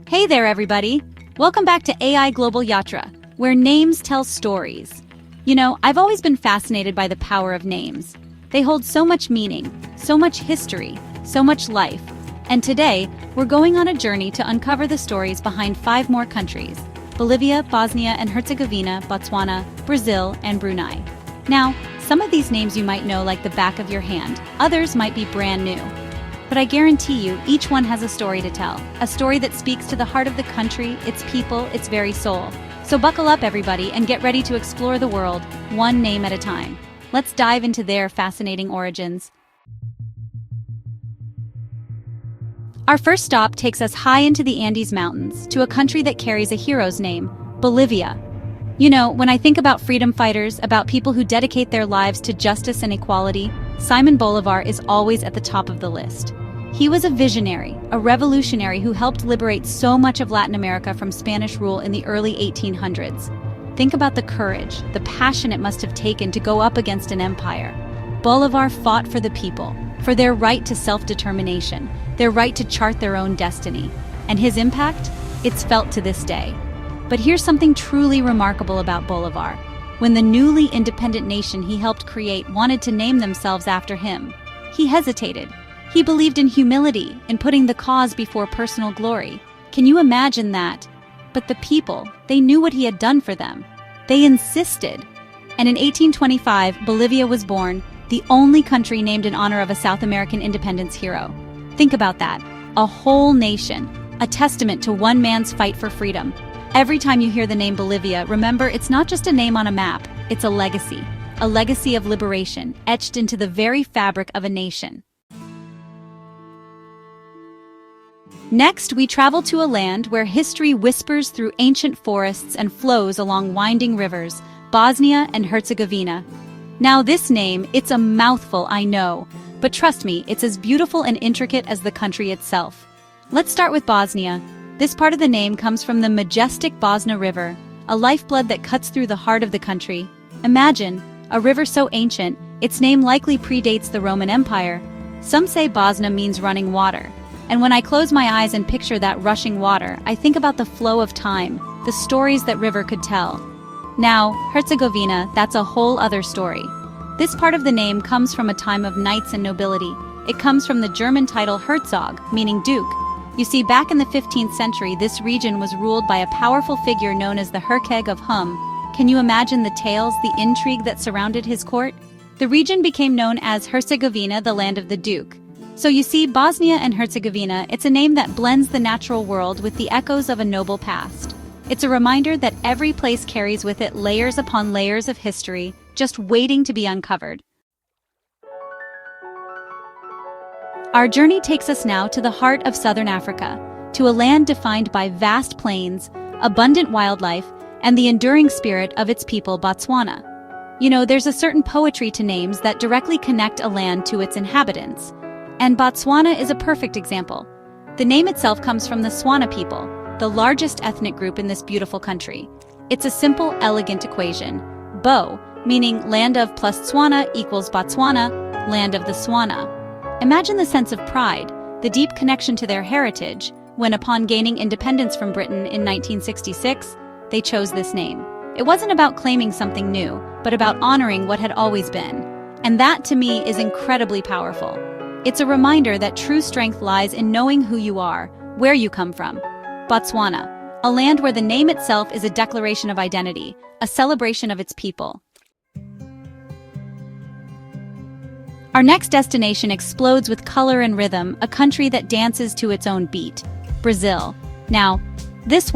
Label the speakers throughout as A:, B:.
A: Hey there, everybody! Welcome back to AI Global Yatra, where names tell stories. You know, I've always been fascinated by the power of names. They hold so much meaning, so much history, so much life. And today, we're going on a journey to uncover the stories behind 5 more countries: Bolivia, Bosnia and Herzegovina, Botswana, Brazil, and Brunei. Now, some of these names you might know like the back of your hand, others might be brand new. But I guarantee you, each one has a story to tell, a story that speaks to the heart of the country, its people, its very soul. So buckle up, everybody, and get ready to explore the world, one name at a time. Let's dive into their fascinating origins. Our first stop takes us high into the Andes Mountains, to a country that carries a hero's name, Bolivia. You know, when I think about freedom fighters, about people who dedicate their lives to justice and equality, Simon Bolivar is always at the top of the list. He was a visionary, a revolutionary who helped liberate so much of Latin America from Spanish rule in the early 1800s. Think about the courage, the passion it must have taken to go up against an empire. Bolivar fought for the people, for their right to self-determination, their right to chart their own destiny. And his impact? It's felt to this day. But here's something truly remarkable about Bolivar. When the newly independent nation he helped create wanted to name themselves after him, he hesitated. He believed in humility, in putting the cause before personal glory. Can you imagine that? But the people, they knew what he had done for them. They insisted. And in 1825, Bolivia was born, the only country named in honor of a South American independence hero. Think about that. A whole nation, a testament to one man's fight for freedom. Every time you hear the name Bolivia, remember it's not just a name on a map, it's a legacy of liberation, etched into the very fabric of a nation. Next, we travel to a land where history whispers through ancient forests and flows along winding rivers, Bosnia and Herzegovina. Now this name, it's a mouthful, I know, but trust me, it's as beautiful and intricate as the country itself. Let's start with Bosnia. This part of the name comes from the majestic Bosna River, a lifeblood that cuts through the heart of the country. Imagine, a river so ancient, its name likely predates the Roman Empire. Some say Bosna means running water. And when I close my eyes and picture that rushing water, I think about the flow of time, the stories that river could tell. Now, Herzegovina, that's a whole other story. This part of the name comes from a time of knights and nobility. It comes from the German title Herzog, meaning duke. You see, back in the 15th century, this region was ruled by a powerful figure known as the Herceg of Hum. Can you imagine the tales, the intrigue that surrounded his court? The region became known as Herzegovina, the land of the duke. So you see, Bosnia and Herzegovina, it's a name that blends the natural world with the echoes of a noble past. It's a reminder that every place carries with it layers upon layers of history, just waiting to be uncovered. Our journey takes us now to the heart of southern Africa, to a land defined by vast plains, abundant wildlife, and the enduring spirit of its people, Botswana. You know, there's a certain poetry to names that directly connect a land to its inhabitants. And Botswana is a perfect example. The name itself comes from the Tswana people, the largest ethnic group in this beautiful country. It's a simple, elegant equation. Bo, meaning land of plus Tswana equals Botswana, land of the Tswana. Imagine the sense of pride, the deep connection to their heritage, when upon gaining independence from Britain in 1966, they chose this name. It wasn't about claiming something new, but about honoring what had always been. And that, to me, is incredibly powerful. It's a reminder that true strength lies in knowing who you are, where you come from. Botswana, a land where the name itself is a declaration of identity, a celebration of its people. Our next destination explodes with color and rhythm, a country that dances to its own beat, Brazil. Now, this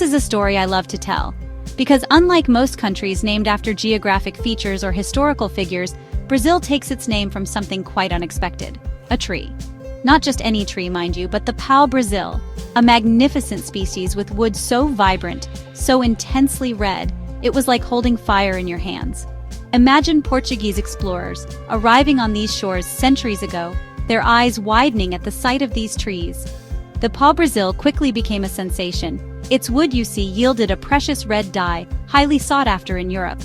A: is a story I love to tell. Because unlike most countries named after geographic features or historical figures, Brazil takes its name from something quite unexpected: a tree. Not just any tree, mind you, but the pau-brasil, a magnificent species with wood so vibrant, so intensely red, it was like holding fire in your hands. Imagine Portuguese explorers arriving on these shores centuries ago, their eyes widening at the sight of these trees. The pau-brasil quickly became a sensation. Its wood, you see, yielded a precious red dye, highly sought after in Europe.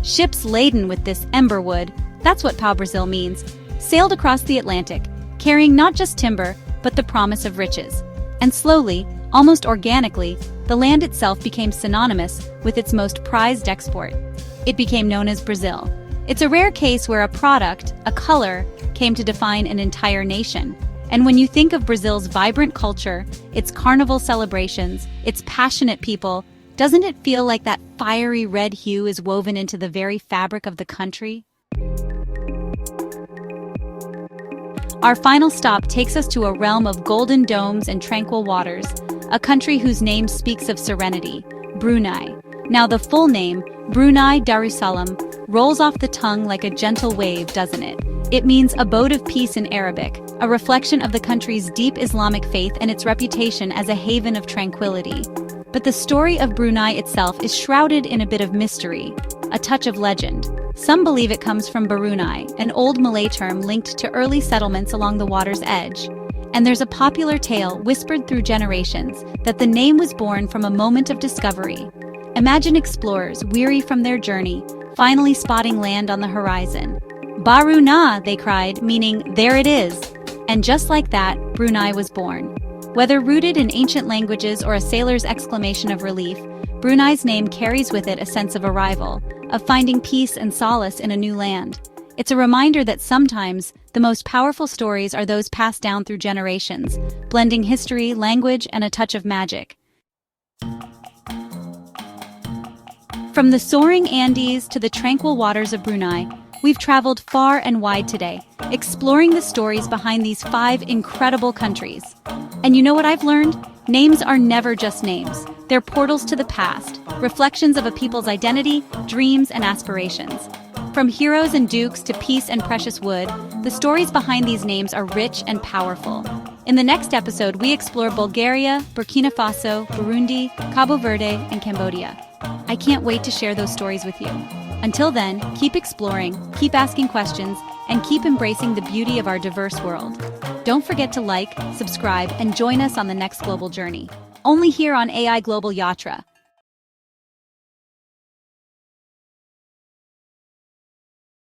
A: Ships laden with this ember wood, that's what pau-brasil means, sailed across the Atlantic, carrying not just timber, but the promise of riches. And slowly, Almost organically, the land itself became synonymous with its most prized export. It became known as Brazil. It's a rare case where a product, a color, came to define an entire nation. And when you think of Brazil's vibrant culture, its carnival celebrations, its passionate people, doesn't it feel like that fiery red hue is woven into the very fabric of the country? Our final stop takes us to a realm of golden domes and tranquil waters, a country whose name speaks of serenity, Brunei. Now the full name, Brunei Darussalam, rolls off the tongue like a gentle wave, doesn't it? It means Abode of Peace in Arabic, a reflection of the country's deep Islamic faith and its reputation as a haven of tranquility. But the story of Brunei itself is shrouded in a bit of mystery, a touch of legend. Some believe it comes from Brunei, an old Malay term linked to early settlements along the water's edge. And there's a popular tale whispered through generations that the name was born from a moment of discovery. Imagine explorers, weary from their journey, finally spotting land on the horizon. Baru Na, they cried, meaning, there it is. And just like that, Brunei was born. Whether rooted in ancient languages or a sailor's exclamation of relief, Brunei's name carries with it a sense of arrival, of finding peace and solace in a new land. It's a reminder that sometimes the most powerful stories are those passed down through generations, blending history, language, and a touch of magic. From the soaring Andes to the tranquil waters of Brunei, we've traveled far and wide today, exploring the stories behind these 5 incredible countries. And you know what I've learned? Names are never just names. They're portals to the past, reflections of a people's identity, dreams, and aspirations. From heroes and dukes to peace and precious wood, the stories behind these names are rich and powerful. In the next episode, we explore Bulgaria, Burkina Faso, Burundi, Cabo Verde, and Cambodia. I can't wait to share those stories with you. Until then, keep exploring, keep asking questions, and keep embracing the beauty of our diverse world. Don't forget to like, subscribe, and join us on the next global journey. Only here on AI Global Yatra.